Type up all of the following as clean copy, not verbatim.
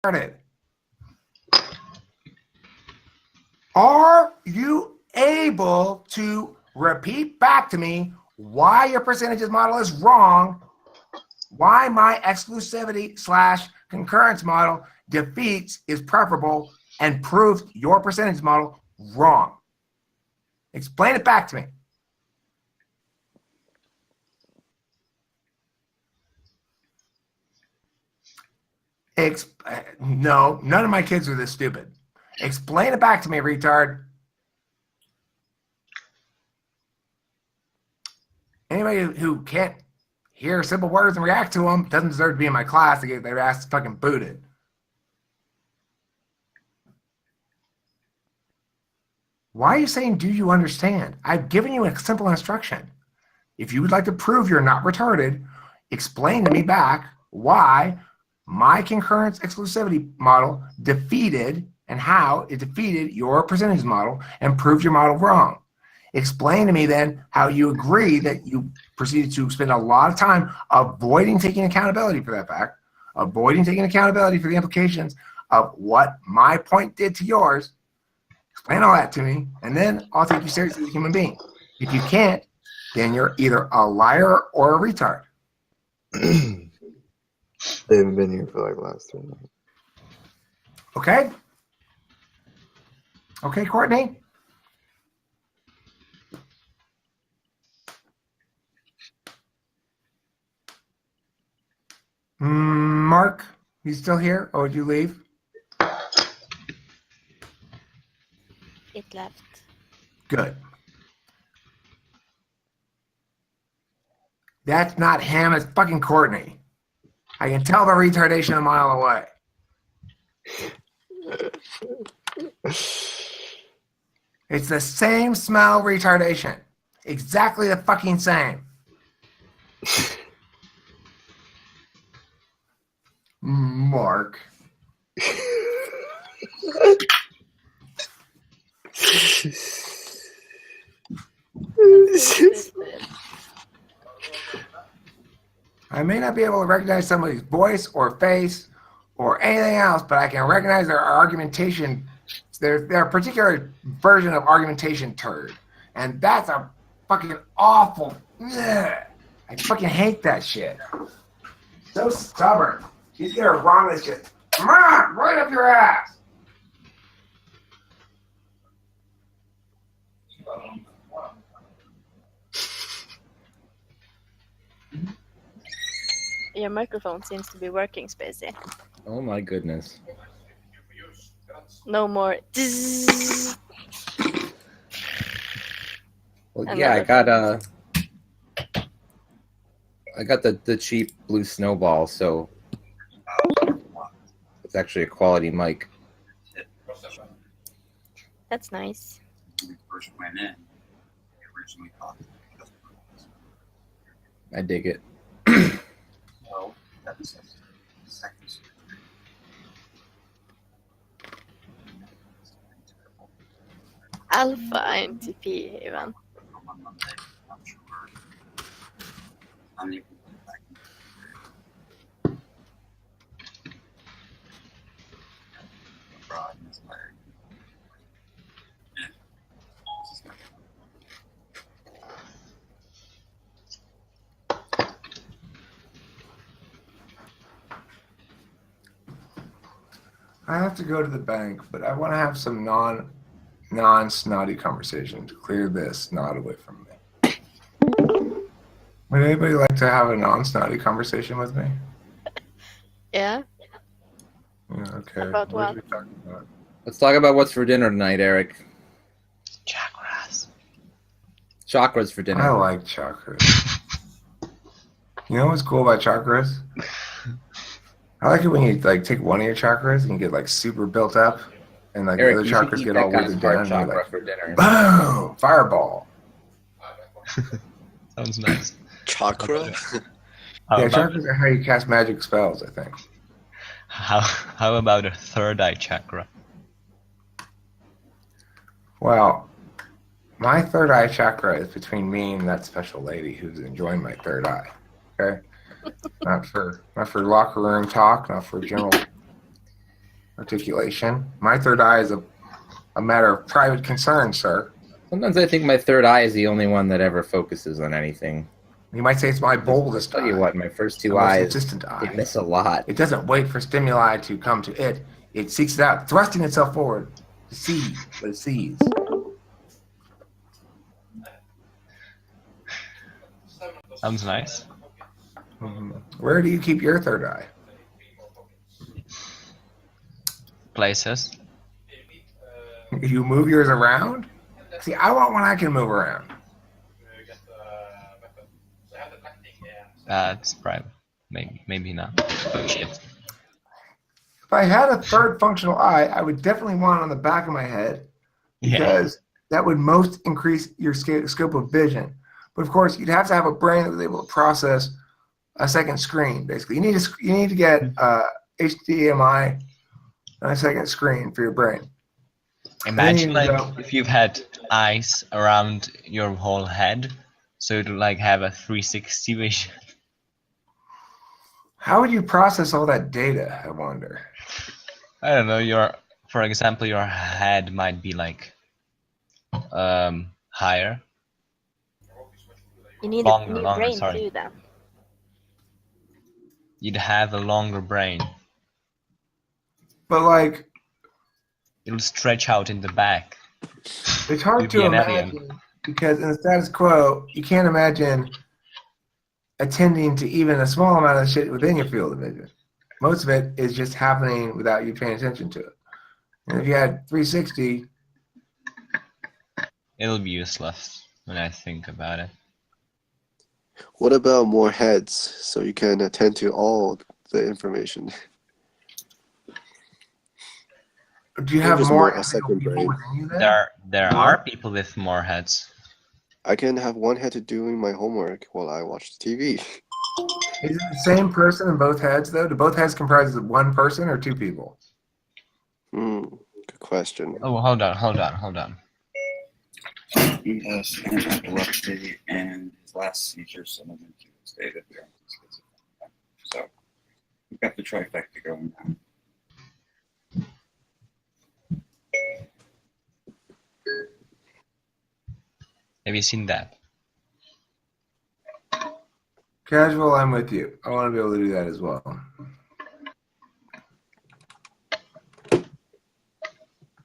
started. Are you able to repeat back to me why your percentages model is wrong, why my exclusivity / concurrence model defeats is preferable and proves your percentage model wrong? Explain it back to me. No, none of my kids are this stupid. Explain it back to me, retard. Anybody who can't hear simple words and react to them doesn't deserve to be in my class to get their ass fucking booted. Why are you saying, do you understand? I've given you a simple instruction. If you would like to prove you're not retarded, explain to me back why my concurrence exclusivity model defeated and how it defeated your percentage model and proved your model wrong. Explain to me then how you agree that you proceeded to spend a lot of time avoiding taking accountability for that fact, avoiding taking accountability for the implications of what my point did to yours. Explain all that to me, and then I'll take you seriously as a human being. If you can't, then you're either a liar or a retard. They haven't been here for like the last 3 minutes. Okay? Okay, Courtney? Mark, you still here, or did you leave? It left. Good. That's not him, it's fucking Courtney. I can tell the retardation a mile away. It's the same smell retardation. Exactly the fucking same. Mark. I may not be able to recognize somebody's voice or face or anything else, but I can recognize their argumentation, their particular version of argumentation turd. And that's a fucking awful, ugh. I fucking hate that shit. So stubborn. She's gonna wrong this shit. Come on, right up your ass. Your microphone seems to be working, Spacey. Oh my goodness. No more. Well, yeah, I got the cheap blue snowball, so it's actually a quality mic. That's nice. When we first went in, we originally thought I dig it. no, that was the second surgery. Alpha NTP even. On Monday, I'm sure. I'm able to get back abroad and it's like, yeah, this is not I have to go to the bank, but I want to have some non-snotty conversation to clear this snot away from me. Would anybody like to have a non-snotty conversation with me? Yeah. Yeah, okay. About What are what? we talking about? Let's talk about what's for dinner tonight, Eric. chakras. Chakras for dinner. I like chakras. You know what's cool about chakras? I like it when you like take one of your chakras and you get like super built up, and like Eric, the other you should chakras eat get that all guy's weirded heart down. And chakra you're like, for dinner. boom! Fireball. Sounds nice. Chakra? How Yeah, about, chakras are how you cast magic spells, I think. how about a third eye chakra? Well, my third eye chakra is between me and that special lady who's enjoying my third eye. Okay, not for locker room talk, not for general articulation. My third eye is a matter of private concern, sir. Sometimes I think my third eye is the only one that ever focuses on anything. You might say it's my boldest Tell you eye, what, my first two my most eyes, insistent they eye. miss a lot. It doesn't wait for stimuli to come to it. It seeks it out, thrusting itself forward to see what it sees. Sounds nice. Where do you keep your third eye? Places. You move yours around? See, I want one I can move around. That's private. Maybe not. Oh shit. If I had a third functional eye, I would definitely want it on the back of my head Yeah. because that would most increase your scope of vision. But of course, you'd have to have a brain that was able to process a second screen. Basically, you need to get HDMI on a second screen for your brain. Imagine There you like go. if you've had eyes around your whole head, so it'll like have a 360 vision. How would you process all that data? I wonder. I don't know. For example, your head might be like higher. You need Longer, a new longer, brain sorry. to do that. You'd have a longer brain. But like, It'll stretch out in the back. it's hard You'd to be an alien. imagine because in the status quo, you can't imagine attending to even a small amount of shit within your field of vision. Most of it is just happening without you paying attention to it. And if you had 360, It'll be useless when I think about it. What about more heads so you can attend to all the information? do you have just more more a second people brain. within you then? There are people with more heads. I can have one head to doing my homework while I watch the TV. Is it the same person in both heads though? Do both heads comprise of one person or two people? Good question. Oh, hold on. He has epilepsy, and his last seizure sent him into a state of schizophrenia. So we've got the trifecta going on. Have you seen that? Casual, I'm with you. I want to be able to do that as well.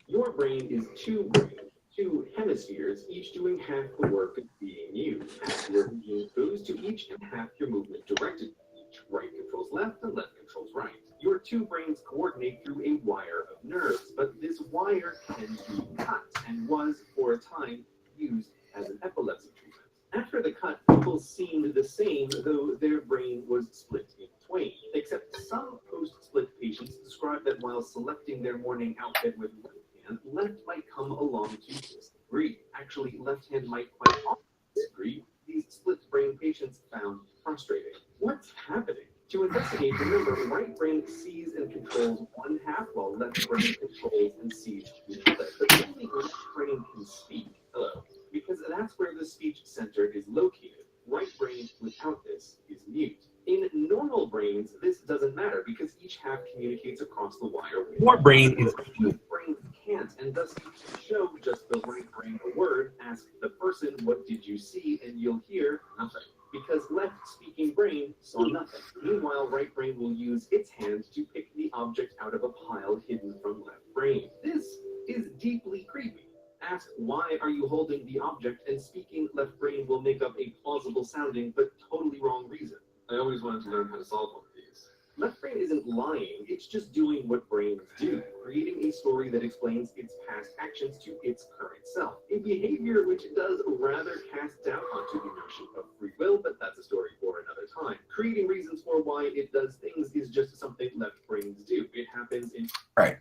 Your brain is two brains, two hemispheres, each doing half the work of being you. Half the work being exposed to each and half your movement directed to each. Right controls left and left controls right. Your two brains coordinate through a wire of nerves, but this wire can be cut and was, for a time, used as an epilepsy treatment. After the cut, people seemed the same, though their brain was split in twain. Except some post-split patients describe that while selecting their morning outfit with right hand, left might come along to disagree. Actually, left hand might quite often disagree. These split brain patients found frustrating. What's happening? To investigate, remember, right brain sees and controls one half, while left brain controls and sees the other. But only left brain can speak. Hello. Because that's where the speech center is located. Right brain without this is mute. In normal brains, this doesn't matter because each half communicates across the wire. Your brain is Both brains can't, and thus you can show just the right brain a word, ask the person, what did you see, and you'll hear nothing. Because left-speaking brain saw nothing. Meanwhile, right brain will use its hand to pick the object out of a pile hidden from left brain. This is deeply creepy. Ask, why are you holding the object, and speaking left brain will make up a plausible sounding but totally wrong reason. I always wanted to learn how to solve one of these. Left brain isn't lying, it's just doing what brains do, creating a story that explains its past actions to its current self. A behavior which does rather cast doubt onto the notion of free will, but that's a story for another time. Creating reasons for why it does things is just something left brains do. It happens in... Right.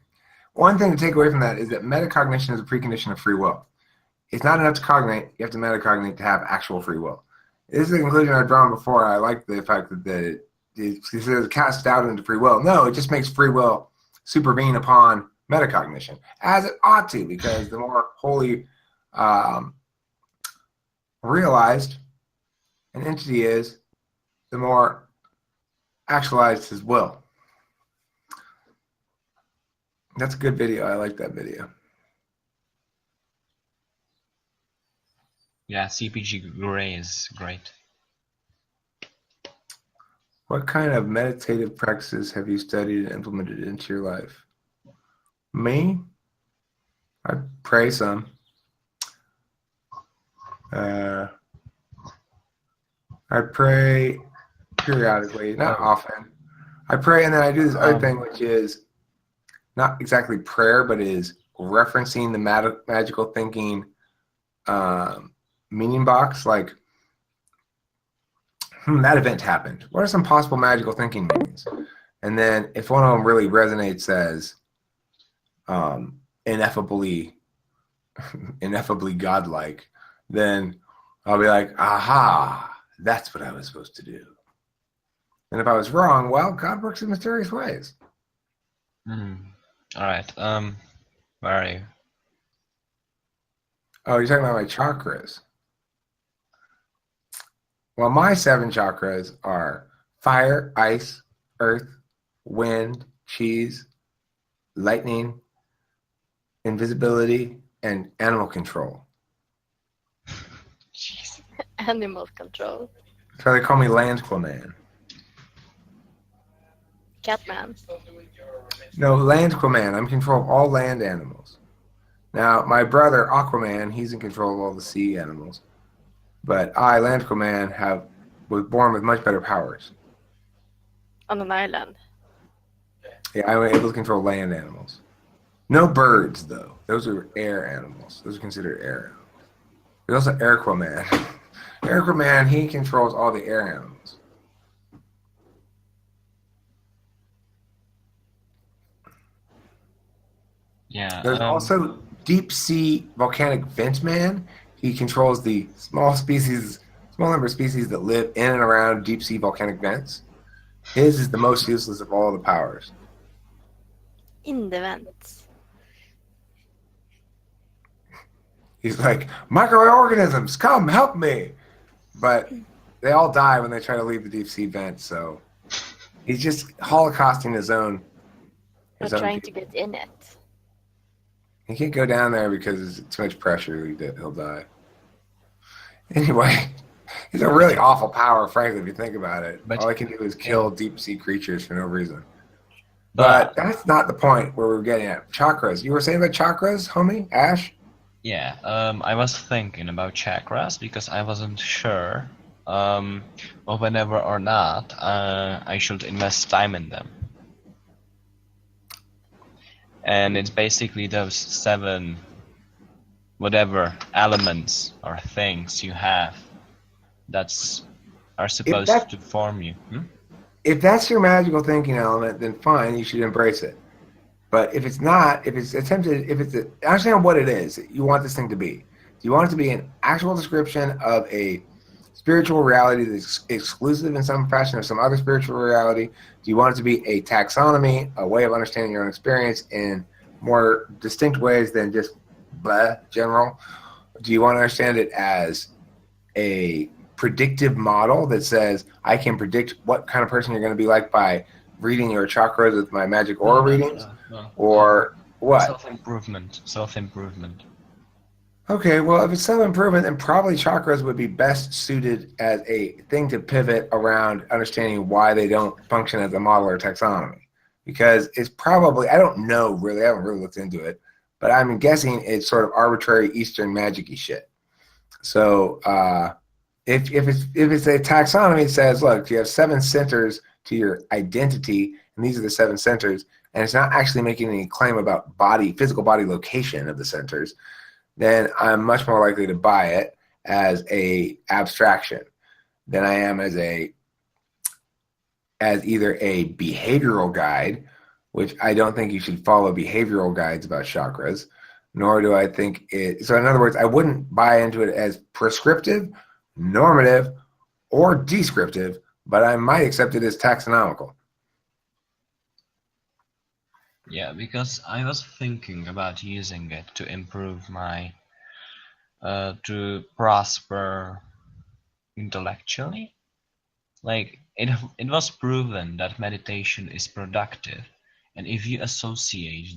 One thing to take away from that is that metacognition is a precondition of free will. It's not enough to cognate, you have to metacognate to have actual free will. This is the conclusion I've drawn before. I like the fact that it says cast doubt into free will. No, it just makes free will supervene upon metacognition, as it ought to, because the more wholly realized an entity is, the more actualized his will. That's a good video. I like that video. Yeah, CPG Grey is great. What kind of meditative practices have you studied and implemented into your life? Me? I pray some. I pray periodically, not often. I pray, and then I do this other thing, which is not exactly prayer, but is referencing the magical thinking meaning box. Like, that event happened. What are some possible magical thinking meanings? And then if one of them really resonates as ineffably godlike, then I'll be like, aha, that's what I was supposed to do. And if I was wrong, well, God works in mysterious ways. All right. Where are you? Oh, you're talking about my chakras. Well, my 7 chakras are fire, ice, earth, wind, cheese, lightning, invisibility, and animal control. Jeez. Animal control. That's why they call me Landquaman. Catman. No, Landquaman. I'm in control of all land animals. Now, my brother, Aquaman, he's in control of all the sea animals. But I, Landquaman, was born with much better powers. On an island. Yeah, I was able to control land animals. No birds, though. Those are air animals. Those are considered air animals. There's also Airquaman. Airquaman, he controls all the air animals. Yeah. There's also Deep Sea Volcanic Vent Man. He controls the small number of species that live in and around deep sea volcanic vents. His is the most useless of all the powers. In the vents. He's like, microorganisms, come help me. But they all die when they try to leave the deep sea vent, so he's just holocausting his own Or trying to get in it. He can't go down there because it's too much pressure. He'll die. Anyway, he's a really awful power, frankly, if you think about it. But- all I can do is kill deep sea creatures for no reason. But that's not the point where we're getting at. Chakras. You were saying about chakras, homie? Ash? Yeah, I was thinking about chakras because I wasn't sure whenever or not I should invest time in them. And it's basically those 7 whatever elements or things you have are supposed to form you. If that's your magical thinking element, then fine, you should embrace it. But if it's not, understand what it is you want this thing to be. Do you want it to be an actual description of a spiritual reality that's exclusive in some fashion of some other spiritual reality? Do you want it to be a taxonomy, a way of understanding your own experience in more distinct ways than just blah, general? Do you want to understand it as a predictive model that says, I can predict what kind of person you're going to be like by reading your chakras with my magic aura readings? Or what? Self-improvement. Okay, well, if it's self-improvement, then probably chakras would be best suited as a thing to pivot around understanding why they don't function as a model or taxonomy. Because it's probably, I don't know really, I haven't really looked into it, but I'm guessing it's sort of arbitrary Eastern magic-y shit. So if it's a taxonomy, it says, look, you have 7 centers to your identity, and these are the 7 centers, and it's not actually making any claim about physical body location of the centers, then I'm much more likely to buy it as a abstraction than I am as either a behavioral guide, which I don't think you should follow behavioral guides about chakras, nor do I think it. So in other words, I wouldn't buy into it as prescriptive, normative, or descriptive, but I might accept it as taxonomical. Yeah, because I was thinking about using it to improve my, to prosper intellectually. Like, it was proven that meditation is productive, and if you associate